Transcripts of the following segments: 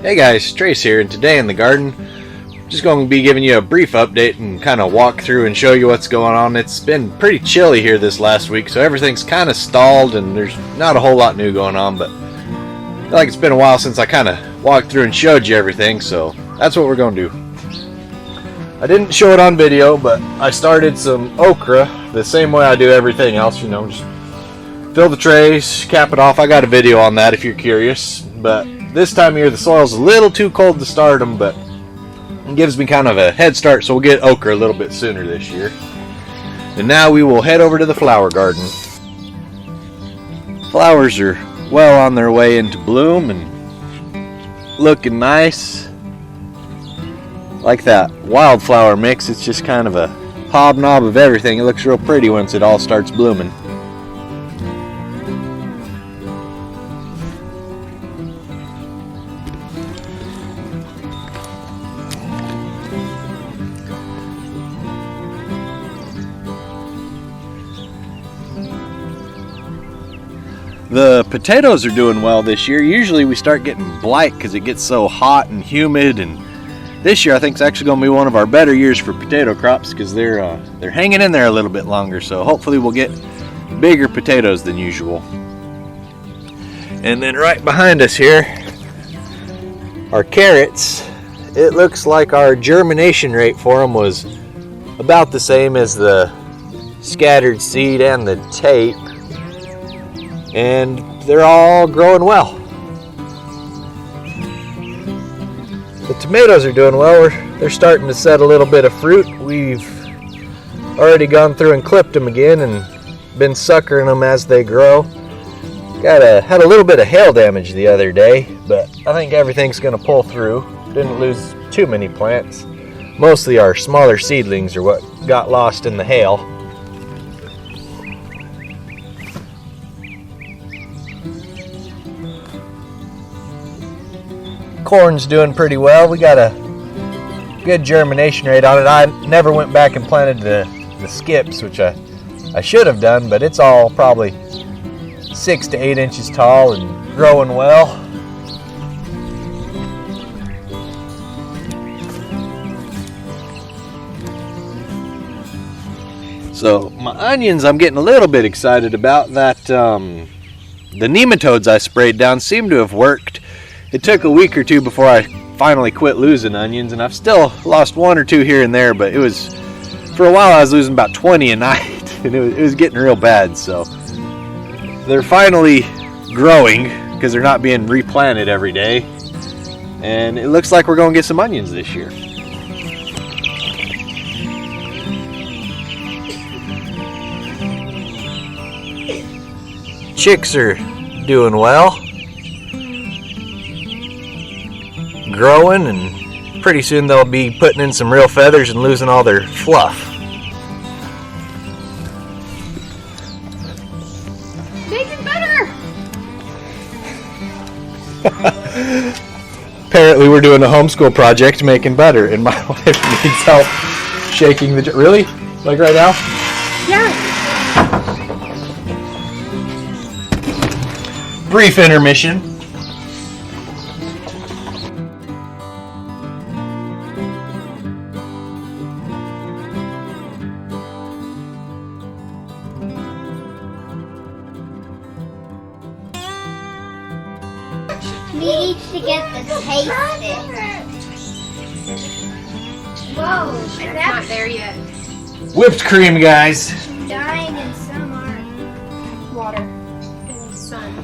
Hey guys, Trace here, and today in the garden, just going to be giving you a brief update and kind of walk through and show you what's going on. It's been pretty chilly here this last week, so everything's kind of stalled and there's not a whole lot new going on, but I feel like it's been a while since I kind of walked through and showed you everything, so that's what we're going to do. I didn't show it on video, but I started some okra the same way I do everything else, you know, just fill the trays, cap it off. I got a video on that if you're curious, but this time of year the soil's a little too cold to start them, but it gives me kind of a head start, so we'll get okra a little bit sooner this year. And now we will head over to the flower garden. Flowers are well on their way into bloom and looking nice. Like that wildflower mix, it's just kind of a hobnob of everything. It looks real pretty once it all starts blooming. The potatoes are doing well this year. Usually we start getting blight because it gets so hot and humid, and this year I think it's actually going to be one of our better years for potato crops because they're hanging in there a little bit longer, so hopefully we'll get bigger potatoes than usual. And then right behind us here, our carrots. It looks like our germination rate for them was about the same as the scattered seed and the tape, and they're all growing well. The tomatoes are doing well. They're starting to set a little bit of fruit. We've already gone through and clipped them again and been suckering them as they grow. Had a little bit of hail damage the other day, but I think everything's going to pull through. Didn't lose too many plants. Mostly our smaller seedlings are what got lost in the hail. Corn's doing pretty well. We got a good germination rate on it. I never went back and planted the skips, which I should have done, but it's all probably 6 to 8 inches tall and growing well. So my onions, I'm getting a little bit excited about that. The nematodes I sprayed down seem to have worked. It took a week or two before I finally quit losing onions, and I've still lost 1 or 2 here and there, but it was, for a while I was losing about 20 a night, and it was getting real bad. So they're finally growing because they're not being replanted every day, and it looks like we're going to get some onions this year. Chicks are doing well, growing, and pretty soon they'll be putting in some real feathers and losing all their fluff. Making butter! Apparently we're doing a homeschool project making butter, and my wife needs help shaking the jar. Really? Like right now? Yeah. Brief intermission. Need to get the taste it. Whoa, It's not there yet. Whipped cream, guys. dying and some aren't. Water and sun.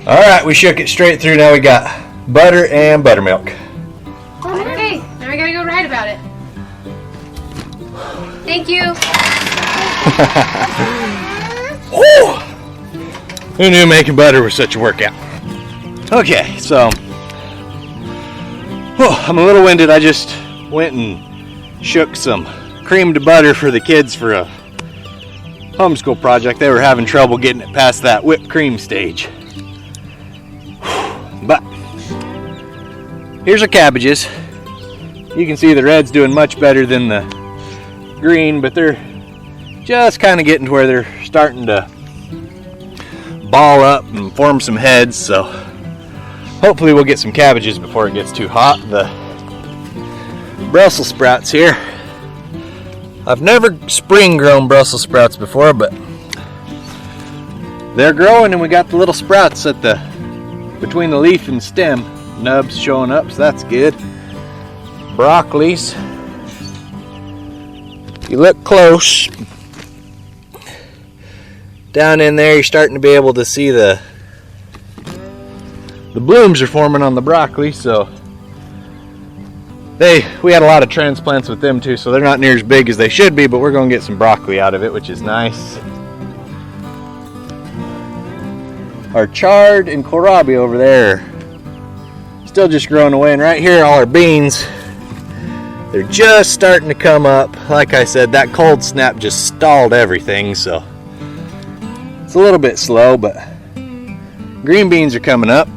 All right, we shook it straight through. Now we got butter and buttermilk. Okay, now I gotta go write about it. Thank you. Whew. Who knew making butter was such a workout? Okay, so I'm a little winded. I just went and shook some creamed butter for the kids for a homeschool project. They were having trouble getting it past that whipped cream stage. But here's our cabbages. You can see the red's doing much better than the green, but they're just kind of getting to where they're starting to ball up and form some heads, so hopefully we'll get some cabbages before it gets too hot. The Brussels sprouts here. I've never spring grown Brussels sprouts before, but they're growing, and we got the little sprouts at the between the leaf and stem nubs showing up, so that's good. Broccolis. If you look close down in there, you're starting to be able to see the blooms are forming on the broccoli. So we had a lot of transplants with them too, so they're not near as big as they should be, but we're going to get some broccoli out of it, which is nice. Our chard and kohlrabi over there, still just growing away, and right here all our beans, they're just starting to come up. Like I said, that cold snap just stalled everything, so it's a little bit slow, but green beans are coming up.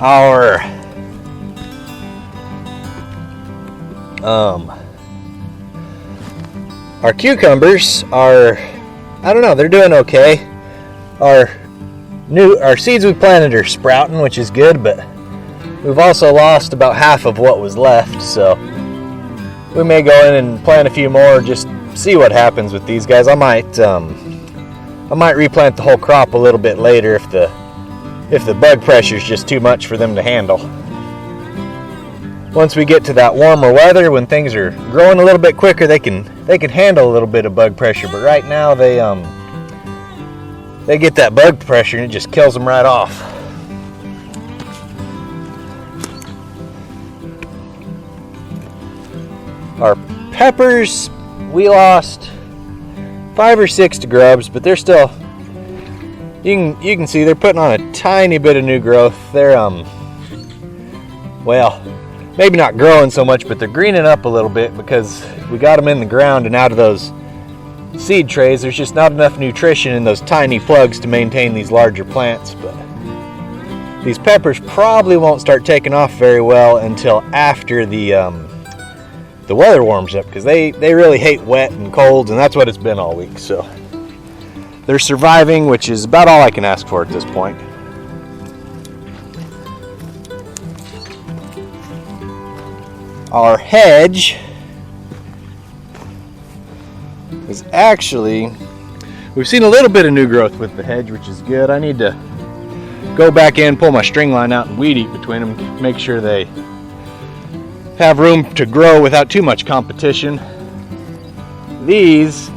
Our cucumbers are, I don't know, they're doing okay. Our seeds we planted are sprouting, which is good, but we've also lost about half of what was left, so we may go in and plant a few more, just see what happens with these guys. I might replant the whole crop a little bit later if the bug pressure is just too much for them to handle. Once we get to that warmer weather, when things are growing a little bit quicker, they can handle a little bit of bug pressure. But right now they get that bug pressure and it just kills them right off. Our peppers, we lost 5 or 6 to grubs, but they're still, you can see they're putting on a tiny bit of new growth. They're well, maybe not growing so much, but they're greening up a little bit because we got them in the ground and out of those seed trays. There's just not enough nutrition in those tiny plugs to maintain these larger plants. But these peppers probably won't start taking off very well until after the weather warms up, because they really hate wet and cold, and that's what it's been all week. So they're surviving, which is about all I can ask for at this point. Our hedge is actually, we've seen a little bit of new growth with the hedge, which is good. I need to go back in, pull my string line out, and weed eat between them, make sure they have room to grow without too much competition. These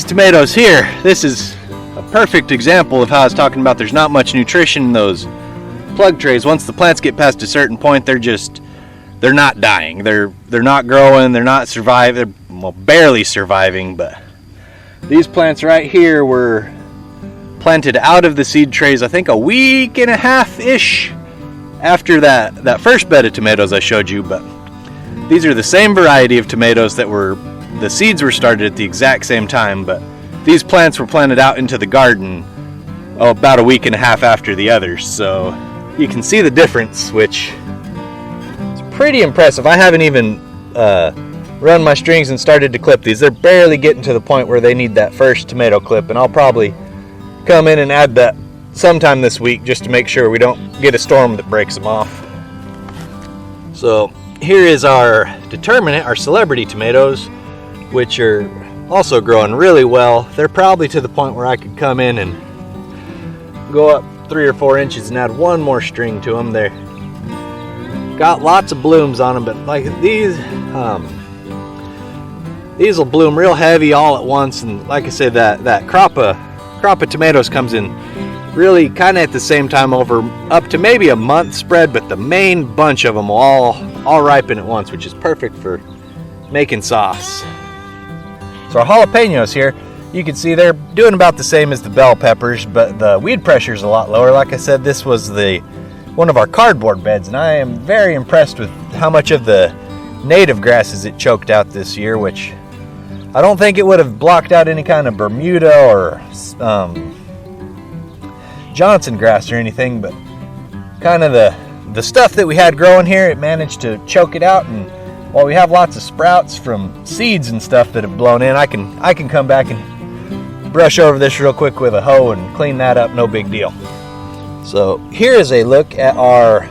tomatoes here, this is a perfect example of how I was talking about there's not much nutrition in those plug trays. Once the plants get past a certain point, they're not dying. They're not growing, they're not surviving, they're barely surviving. But these plants right here were planted out of the seed trays, I think a week and a half-ish after that first bed of tomatoes I showed you. But these are the same variety of tomatoes that the seeds were started at the exact same time, but these plants were planted out into the garden about a week and a half after the others. So you can see the difference, which is pretty impressive. I haven't even run my strings and started to clip these. They're barely getting to the point where they need that first tomato clip, and I'll probably come in and add that sometime this week just to make sure we don't get a storm that breaks them off. So here is our determinate, our celebrity tomatoes, which are also growing really well. They're probably to the point where I could come in and go up 3 or 4 inches and add one more string to them. They're got lots of blooms on them, but like these will bloom real heavy all at once. And like I said, that crop of tomatoes comes in really kind of at the same time, over up to maybe a month spread, but the main bunch of them will all ripen at once, which is perfect for making sauce. So our jalapenos here, you can see they're doing about the same as the bell peppers, but the weed pressure is a lot lower. Like I said, this was one of our cardboard beds, and I am very impressed with how much of the native grasses it choked out this year, which I don't think it would have blocked out any kind of Bermuda or Johnson grass or anything, but kind of the stuff that we had growing here, it managed to choke it out. And while we have lots of sprouts from seeds and stuff that have blown in, I can come back and brush over this real quick with a hoe and clean that up, no big deal. So here is a look at our,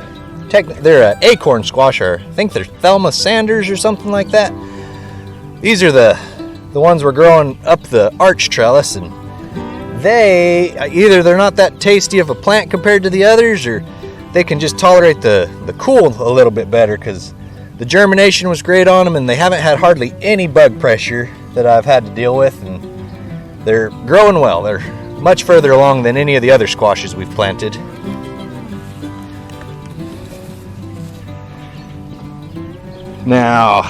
they're an acorn squash, or I think they're Thelma Sanders or something like that. These are the ones we're growing up the arch trellis, and they're not that tasty of a plant compared to the others, or they can just tolerate the cool a little bit better, because the germination was great on them and they haven't had hardly any bug pressure that I've had to deal with, and they're growing well. They're much further along than any of the other squashes we've planted. Now,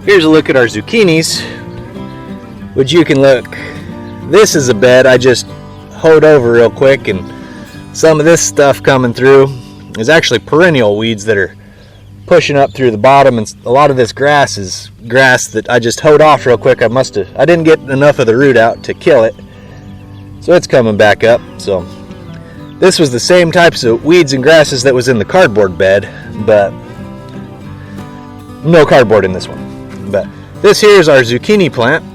here's a look at our zucchinis, which you can look. This is a bed I just hoed over real quick, and some of this stuff coming through is actually perennial weeds that are pushing up through the bottom, and a lot of this grass is grass that I just hoed off real quick. I didn't get enough of the root out to kill it, so it's coming back up. So this was the same types of weeds and grasses that was in the cardboard bed, but no cardboard in this one. But this here is our zucchini plant,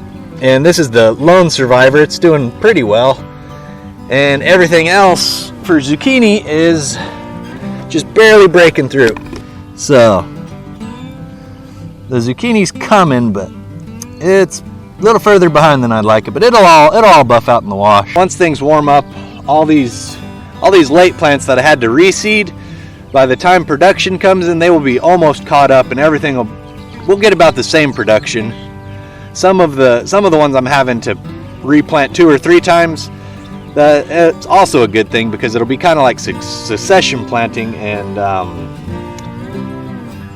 and this is the lone survivor. It's doing pretty well, and everything else for zucchini is just barely breaking through. So the zucchini's coming, but it's a little further behind than I'd like it, but it'll all buff out in the wash. Once things warm up, all these late plants that I had to reseed, by the time production comes in, they will be almost caught up, and everything we'll get about the same production. Some of the ones I'm having to replant 2 or 3 times, it's also a good thing, because it'll be kind of like succession planting, and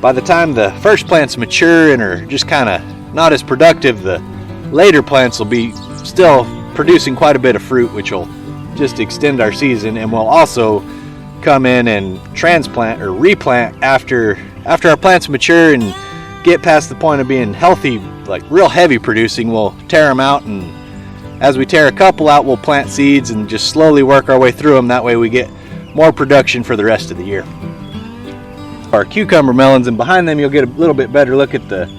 by the time the first plants mature and are just kind of not as productive, the later plants will be still producing quite a bit of fruit, which will just extend our season, and we'll also come in and transplant or replant after our plants mature and get past the point of being healthy, like real heavy producing. We'll tear them out, and as we tear a couple out, we'll plant seeds and just slowly work our way through them. That way we get more production for the rest of the year. Our cucumber melons, and behind them you'll get a little bit better look at the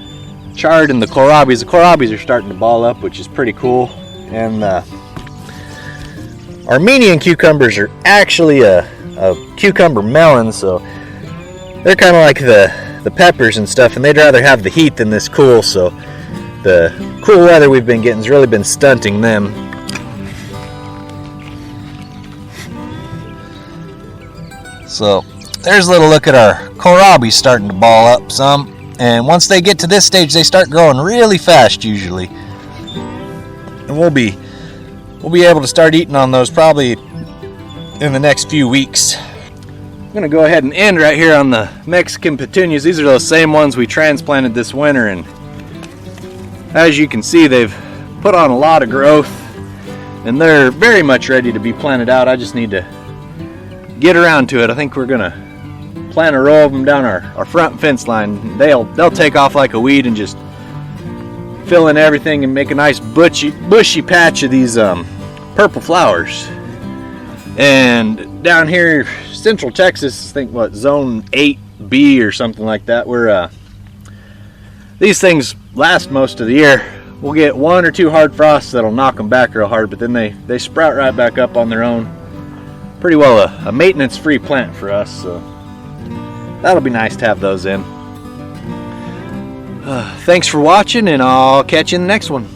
chard and the kohlrabis. The kohlrabis are starting to ball up, which is pretty cool. And Armenian cucumbers are actually a cucumber melon, so they're kind of like the peppers and stuff, and they'd rather have the heat than this cool, so the cool weather we've been getting has really been stunting them. So there's a little look at our kohlrabis starting to ball up some, and once they get to this stage they start growing really fast usually, and we'll be able to start eating on those probably in the next few weeks. I'm gonna go ahead and end right here on the Mexican petunias. These are those same ones we transplanted this winter, and as you can see, they've put on a lot of growth and they're very much ready to be planted out. I just need to get around to it. I think we're gonna plant a row of them down our front fence line. They'll take off like a weed and just fill in everything and make a nice bushy patch of these purple flowers. And down here, Central Texas, I think zone 8B or something like that, where these things last most of the year. We'll get 1 or 2 hard frosts that'll knock them back real hard, but then they sprout right back up on their own. Pretty well a maintenance-free plant for us, so that'll be nice to have those in. Thanks for watching, and I'll catch you in the next one.